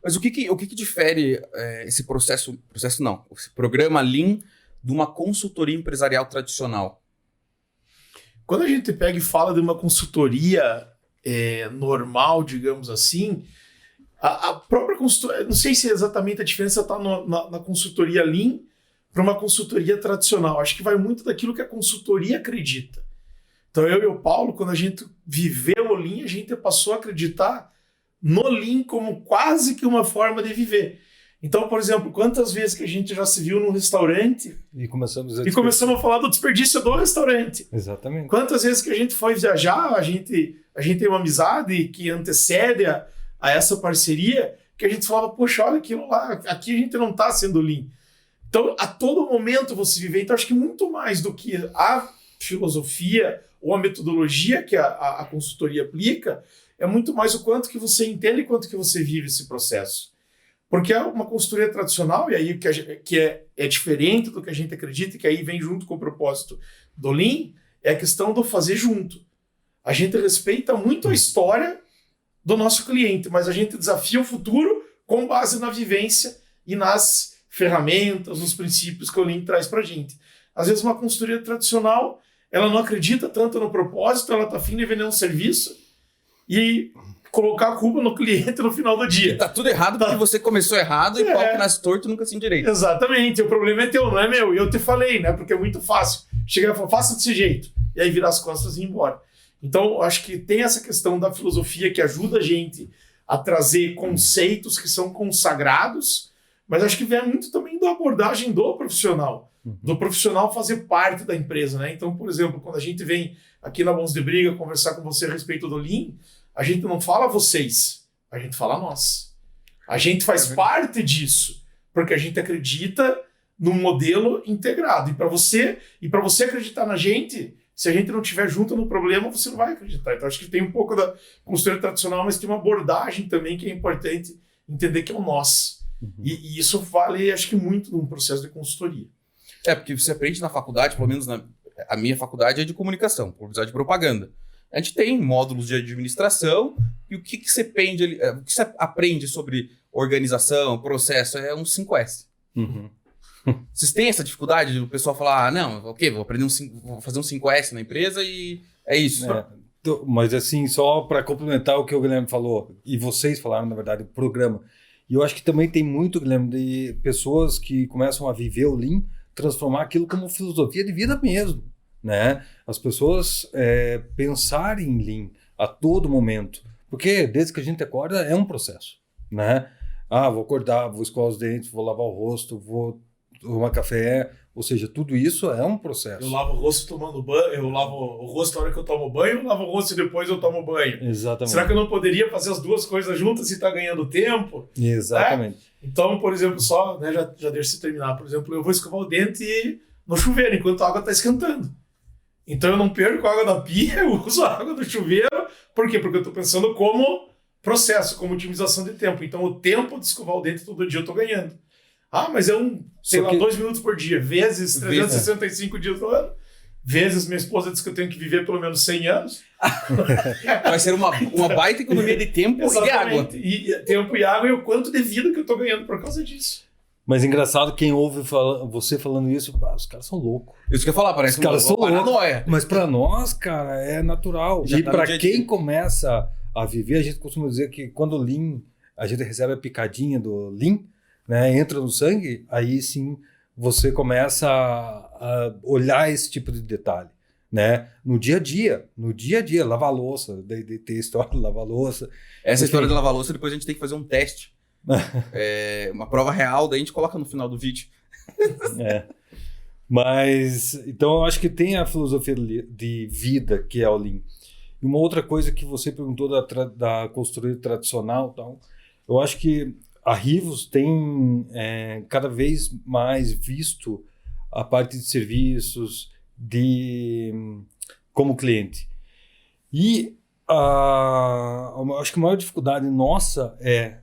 Mas o que difere esse esse programa Lean de uma consultoria empresarial tradicional? Quando a gente pega e fala de uma consultoria normal, digamos assim, a própria consultoria, não sei se exatamente a diferença está na consultoria Lean para uma consultoria tradicional. Acho que vai muito daquilo que a consultoria acredita. Então eu e o Paulo, quando a gente viveu o Lean, a gente passou a acreditar no Lean como quase que uma forma de viver. Então, por exemplo, quantas vezes que a gente já se viu num restaurante e começamos a falar do desperdício do restaurante. Exatamente. Quantas vezes que a gente foi viajar, a gente tem uma amizade que antecede a essa parceria, que a gente falava, poxa, olha aquilo lá, aqui a gente não está sendo Lean. Então, a todo momento você vive. Então, acho que muito mais do que a filosofia ou a metodologia que a consultoria aplica, é muito mais o quanto que você entende e quanto que você vive esse processo. Porque é uma consultoria tradicional, e aí que é diferente do que a gente acredita, e que aí vem junto com o propósito do Lean, é a questão do fazer junto. A gente respeita muito a história do nosso cliente, mas a gente desafia o futuro com base na vivência e nas ferramentas, nos princípios que o Lean traz para a gente. Às vezes uma consultoria tradicional, ela não acredita tanto no propósito, ela está afim de vender um serviço e colocar a culpa no cliente no final do dia. Tá tudo errado porque você começou errado e pau que nasce torto nunca se endireita. Exatamente, o problema é teu, não é meu. E eu te falei, né? Porque é muito fácil. Chegar e falar, faça desse jeito. E aí virar as costas e ir embora. Então, eu acho que tem essa questão da filosofia que ajuda a gente a trazer conceitos que são consagrados, mas acho que vem muito também da abordagem do profissional. Do profissional fazer parte da empresa, né? Então, por exemplo, quando a gente vem aqui na Bons de Briga conversar com você a respeito do Lean, a gente não fala vocês, a gente fala nós. A gente faz parte disso, porque a gente acredita num modelo integrado. E para você acreditar na gente, se a gente não estiver junto no problema, você não vai acreditar. Então, acho que tem um pouco da consultoria tradicional, mas tem uma abordagem também que é importante entender que é o nós. E isso vale, acho que, muito num processo de consultoria. Porque você aprende na faculdade, pelo menos a minha faculdade é de comunicação, publicidade de propaganda. A gente tem módulos de administração e o que você aprende ali, o que você aprende sobre organização, processo, é um 5S. Vocês têm essa dificuldade de o pessoal falar, não, ok, vou fazer um 5S na empresa e é isso. Mas assim, só para complementar o que o Guilherme falou, e vocês falaram, na verdade, o programa. E eu acho que também tem muito, Guilherme, de pessoas que começam a viver o Lean, transformar aquilo como filosofia de vida mesmo, né? As pessoas pensarem em Lean a todo momento, porque desde que a gente acorda é um processo, né? Vou acordar, vou escovar os dentes, vou lavar o rosto, vou tomar café, ou seja, tudo isso é um processo. Eu lavo o rosto tomando banho, eu lavo o rosto na hora que eu tomo banho, eu lavo o rosto e depois eu tomo banho. Exatamente. Será que eu não poderia fazer as duas coisas juntas e tá ganhando tempo? Exatamente. Então, por exemplo, só, né, já deixa eu terminar, por exemplo, eu vou escovar o dente no chuveiro enquanto a água está esquentando. Então eu não perco a água da pia, eu uso a água do chuveiro. Por quê? Porque eu estou pensando como processo, como otimização de tempo. Então o tempo de escovar o dente todo dia eu estou ganhando. Mas é 2 minutos por dia, vezes 365 dias do ano. Vezes minha esposa diz que eu tenho que viver pelo menos 100 anos. Vai ser uma baita economia de tempo e de água. Tempo e água e o quanto de vida que eu estou ganhando por causa disso. Mas engraçado, quem ouve você falando isso, os caras são loucos. Isso que eu ia falar, parece os caras são paranoia. Mas para nós, cara, é natural. E para quem começa a viver, a gente costuma dizer que quando o Lean, a gente recebe a picadinha do Lean, né, entra no sangue, aí sim você começa a olhar esse tipo de detalhe, né? No dia a dia, lavar louça, de ter história de lavar louça. Essa história de lavar louça, depois a gente tem que fazer um teste. Uma prova real, daí a gente coloca no final do vídeo. Mas, então eu acho que tem a filosofia de vida que é o Lean. E uma outra coisa que você perguntou da consultoria tradicional, tal, eu acho que a Rivus tem cada vez mais visto a parte de serviços como cliente. E acho que a maior dificuldade nossa é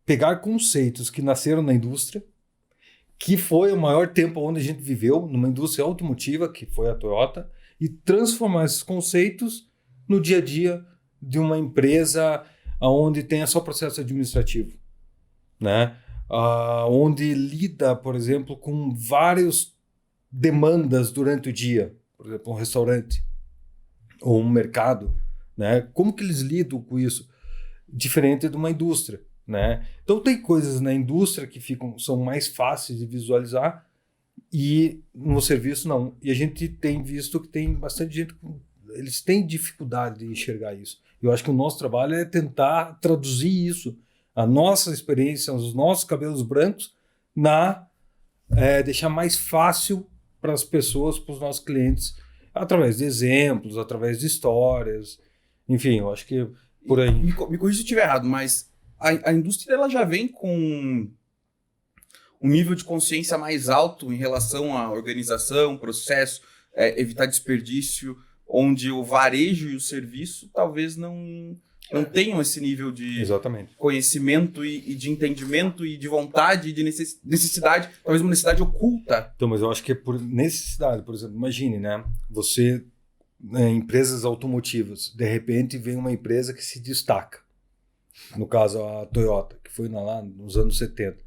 pegar conceitos que nasceram na indústria, que foi o maior tempo onde a gente viveu, numa indústria automotiva, que foi a Toyota, e transformar esses conceitos no dia a dia de uma empresa onde tem só processo administrativo. né? Onde lida, por exemplo, com várias demandas durante o dia, por exemplo, um restaurante ou um mercado, né? Como que eles lidam com isso? Diferente de uma indústria, né? Então tem coisas na indústria que são mais fáceis de visualizar e no serviço não. E a gente tem visto que tem bastante gente, eles têm dificuldade de enxergar isso. Eu acho que o nosso trabalho é tentar traduzir isso, a nossa experiência, os nossos cabelos brancos, deixar mais fácil para as pessoas, para os nossos clientes, através de exemplos, através de histórias, enfim, eu acho que por aí. Me corrija se eu estiver errado, mas a indústria ela já vem com um nível de consciência mais alto em relação à organização, processo, evitar desperdício, onde o varejo e o serviço talvez não tenham esse nível de Exatamente. conhecimento e de entendimento e de vontade e de necessidade, talvez uma necessidade oculta. Então, mas eu acho que é por necessidade, por exemplo, imagine, né? Você, empresas automotivas, de repente vem uma empresa que se destaca, no caso a Toyota, que foi lá nos anos 70.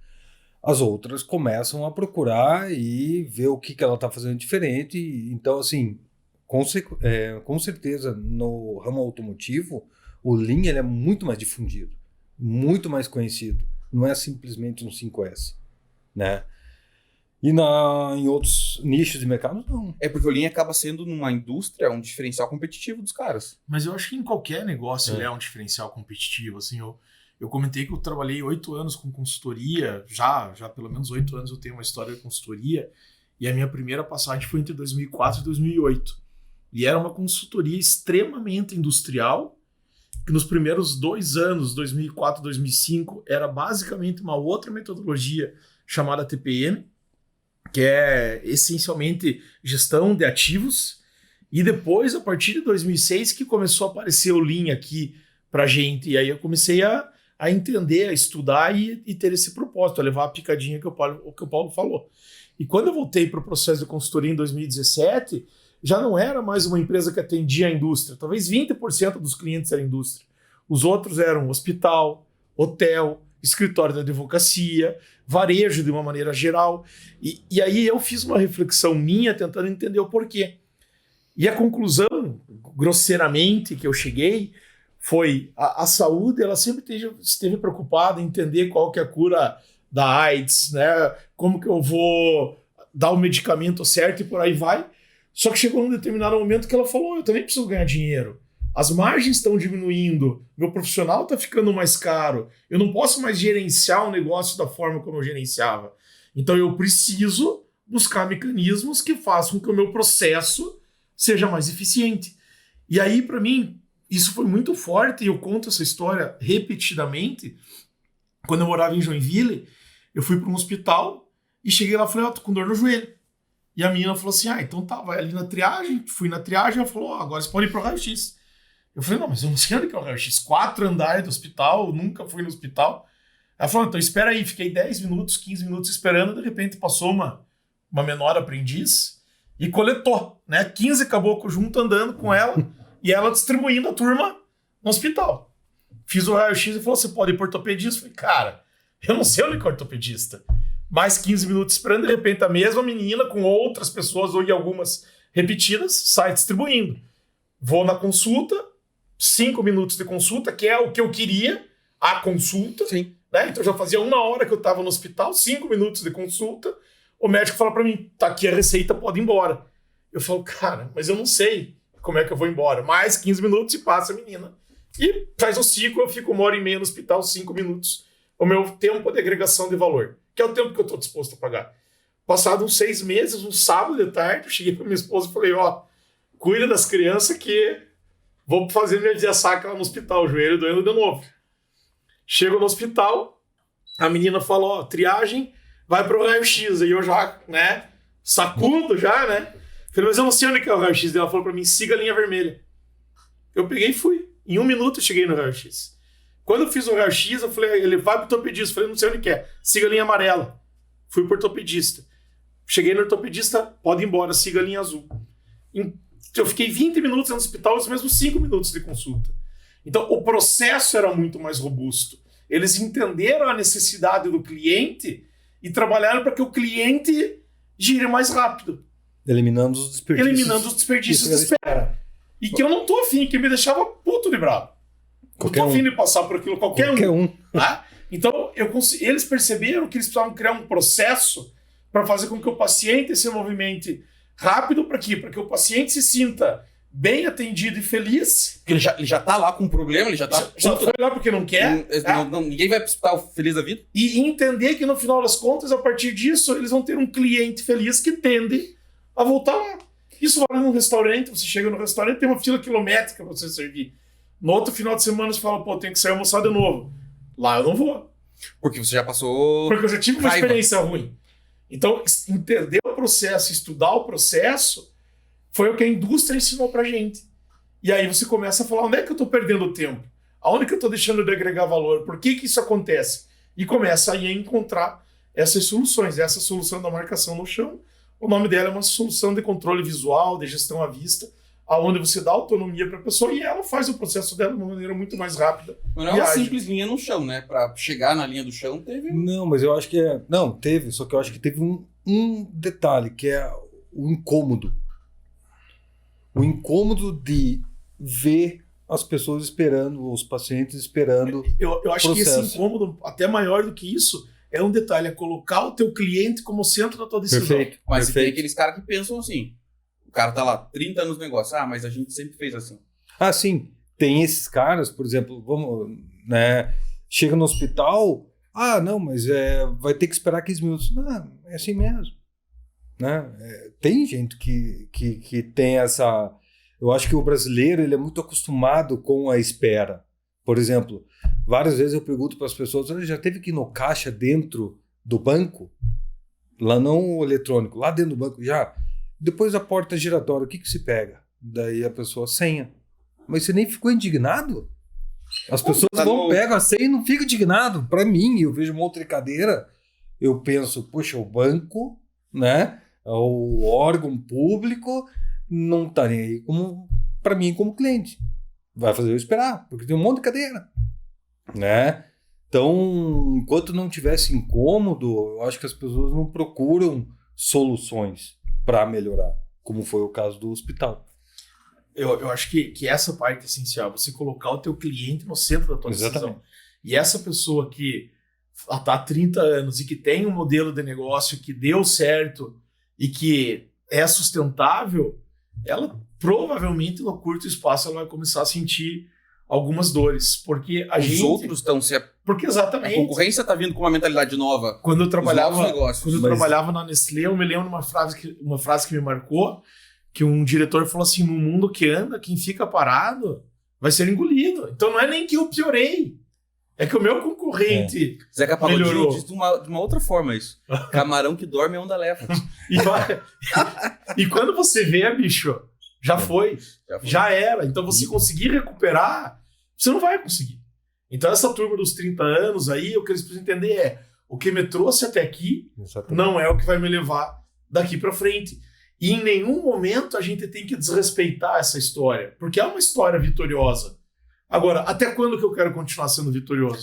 As outras começam a procurar e ver o que ela está fazendo diferente. Então, assim, com certeza, no ramo automotivo, o Lean ele é muito mais difundido, muito mais conhecido. Não é simplesmente um 5S, né? E em outros nichos de mercado, não. É porque o Lean acaba sendo, numa indústria, um diferencial competitivo dos caras. Mas eu acho que em qualquer negócio ele é um diferencial competitivo. Assim, eu comentei que eu trabalhei 8 anos com consultoria, já pelo menos 8 anos eu tenho uma história de consultoria, e a minha primeira passagem foi entre 2004 e 2008. E era uma consultoria extremamente industrial, que nos primeiros 2 anos, 2004 e 2005, era basicamente uma outra metodologia chamada TPM, que é essencialmente gestão de ativos, e depois, a partir de 2006, que começou a aparecer o Lean aqui pra gente, e aí eu comecei a entender, a estudar e ter esse propósito, a levar a picadinha que o Paulo falou. E quando eu voltei para o processo de consultoria em 2017, já não era mais uma empresa que atendia a indústria, talvez 20% dos clientes era indústria. Os outros eram hospital, hotel, escritório da advocacia, varejo de uma maneira geral. E aí eu fiz uma reflexão minha tentando entender o porquê. E a conclusão, grosseiramente, que eu cheguei foi a saúde, ela sempre esteve preocupada em entender qual que é a cura da AIDS, né? Como que eu vou dar o medicamento certo e por aí vai. Só que chegou num determinado momento que ela falou, eu também preciso ganhar dinheiro. As margens estão diminuindo, meu profissional está ficando mais caro, eu não posso mais gerenciar o negócio da forma como eu gerenciava. Então eu preciso buscar mecanismos que façam com que o meu processo seja mais eficiente. E aí, para mim, isso foi muito forte, e eu conto essa história repetidamente. Quando eu morava em Joinville, eu fui para um hospital e cheguei lá e falei, tô com dor no joelho. E a menina falou assim, então tá, vai ali na triagem. Fui na triagem, ela falou, agora você pode ir pro raio-x. Eu falei, não, mas eu não sei onde que é o raio-x. 4 andares do hospital, nunca fui no hospital. Ela falou, então espera aí. Fiquei 10 minutos, 15 minutos esperando, de repente passou uma menor aprendiz e coletou, né? 15 caboclos junto andando com ela e ela distribuindo a turma no hospital. Fiz o raio-x e falou, você pode ir pro ortopedista? Eu falei, cara, eu não sei onde é ortopedista. Mais 15 minutos esperando, de repente a mesma menina com outras pessoas, ou algumas repetidas, sai distribuindo. Vou na consulta, 5 minutos de consulta, que é o que eu queria, a consulta. Sim. Né? Então já fazia 1 hora que eu estava no hospital, 5 minutos de consulta, o médico fala para mim, tá aqui a receita, pode ir embora. Eu falo, cara, mas eu não sei como é que eu vou embora. Mais 15 minutos e passa a menina. E faz um ciclo, eu fico 1h30 no hospital, 5 minutos. O meu tempo de agregação de valor, que é o tempo que eu estou disposto a pagar. Passado uns 6 meses, um sábado de tarde, eu cheguei para minha esposa e falei, cuida das crianças que vou fazer minha via sacra lá no hospital, o joelho doendo de novo. Chego no hospital, a menina falou, triagem, vai pro raio-x. Aí eu já, né, sacudo já, né. Falei, mas eu não sei onde que é o raio-x. Ela falou para mim, siga a linha vermelha. Eu peguei e fui. Em 1 minuto eu cheguei no raio-x. Quando eu fiz o raio-x, eu falei, ele vai pro ortopedista. Eu falei, não sei onde que é. Siga a linha amarela. Fui pro ortopedista. Cheguei no ortopedista, pode ir embora, siga a linha azul. Eu fiquei 20 minutos no hospital, os mesmos 5 minutos de consulta. Então, o processo era muito mais robusto. Eles entenderam a necessidade do cliente e trabalharam para que o cliente gire mais rápido. Eliminando os desperdícios de espera. E que eu não tô afim, que me deixava puto de bravo. Não tô afim de passar por aquilo qualquer um. Tá? Então, eles perceberam que eles precisavam criar um processo para fazer com que o paciente se movimente rápido. Para quê? Para que o paciente se sinta bem atendido e feliz. Porque ele já tá lá com um problema, ele já foi lá porque não quer. Ninguém vai estar feliz da vida. E entender que no final das contas, a partir disso, eles vão ter um cliente feliz que tende a voltar lá. Isso vai num restaurante, você chega no restaurante, tem uma fila quilométrica para você servir. No outro final de semana você fala, pô, tem que sair almoçar de novo. Lá eu não vou. Porque você já passou. Porque eu já tive uma experiência ruim. Então, entender o processo, estudar o processo, foi o que a indústria ensinou pra gente. E aí você começa a falar, onde é que eu tô perdendo tempo? Aonde que eu tô deixando de agregar valor? Por que isso acontece? E começa aí a encontrar essas soluções. Essa solução da marcação no chão, o nome dela é uma solução de controle visual, de gestão à vista, aonde você dá autonomia para a pessoa e ela faz o processo dela de uma maneira muito mais rápida. Mas não é uma simples linha no chão, né? Para chegar na linha do chão teve... Não, mas eu acho que Não, teve, só que eu acho que teve um detalhe, que é o incômodo. O incômodo de ver as pessoas esperando, os pacientes esperando. Eu acho que esse incômodo, até maior do que isso, é um detalhe, é colocar o teu cliente como centro da tua decisão. Perfeito. Mas tem aqueles caras que pensam assim. O cara tá lá, 30 anos no negócio. Ah, mas a gente sempre fez assim. Ah, sim. Tem esses caras, por exemplo, chega no hospital, não, mas vai ter que esperar 15 minutos. Não, é assim mesmo. Né? Tem gente que tem essa... Eu acho que o brasileiro ele é muito acostumado com a espera. Por exemplo, várias vezes eu pergunto para as pessoas, você já teve que ir no caixa dentro do banco? Lá não o eletrônico, lá dentro do banco já. Depois da porta giratória, o que se pega? Daí a pessoa, senha. Mas você nem ficou indignado? As pessoas pegam a senha e não ficam indignados. Para mim, eu vejo uma outra cadeira, eu penso, poxa, o banco, né? O órgão público não tá nem aí para mim como cliente. Vai fazer eu esperar, porque tem um monte de cadeira, né? Então, enquanto não tivesse incômodo, eu acho que as pessoas não procuram soluções para melhorar, como foi o caso do hospital. Eu acho que essa parte é essencial, você colocar o teu cliente no centro da tua decisão. E essa pessoa que está há 30 anos e que tem um modelo de negócio que deu certo e que é sustentável, ela provavelmente no curto espaço ela vai começar a sentir algumas dores, porque os outros estão se... Porque exatamente. A concorrência está vindo com uma mentalidade nova. Quando eu trabalhava na Nestlé, eu me lembro de uma frase que me marcou, que um diretor falou assim, no mundo que anda, quem fica parado vai ser engolido. Então não é nem que eu piorei, é que o meu concorrente Zeca Pagodinho diz de uma outra forma isso. Camarão que dorme a onda leva. E quando você vê, bicho, já foi. Já era. Então você conseguir recuperar, você não vai conseguir. Então essa turma dos 30 anos aí, o que eles precisam entender é o que me trouxe até aqui não é o que vai me levar daqui para frente. E em nenhum momento a gente tem que desrespeitar essa história, porque é uma história vitoriosa. Agora, até quando que eu quero continuar sendo vitorioso?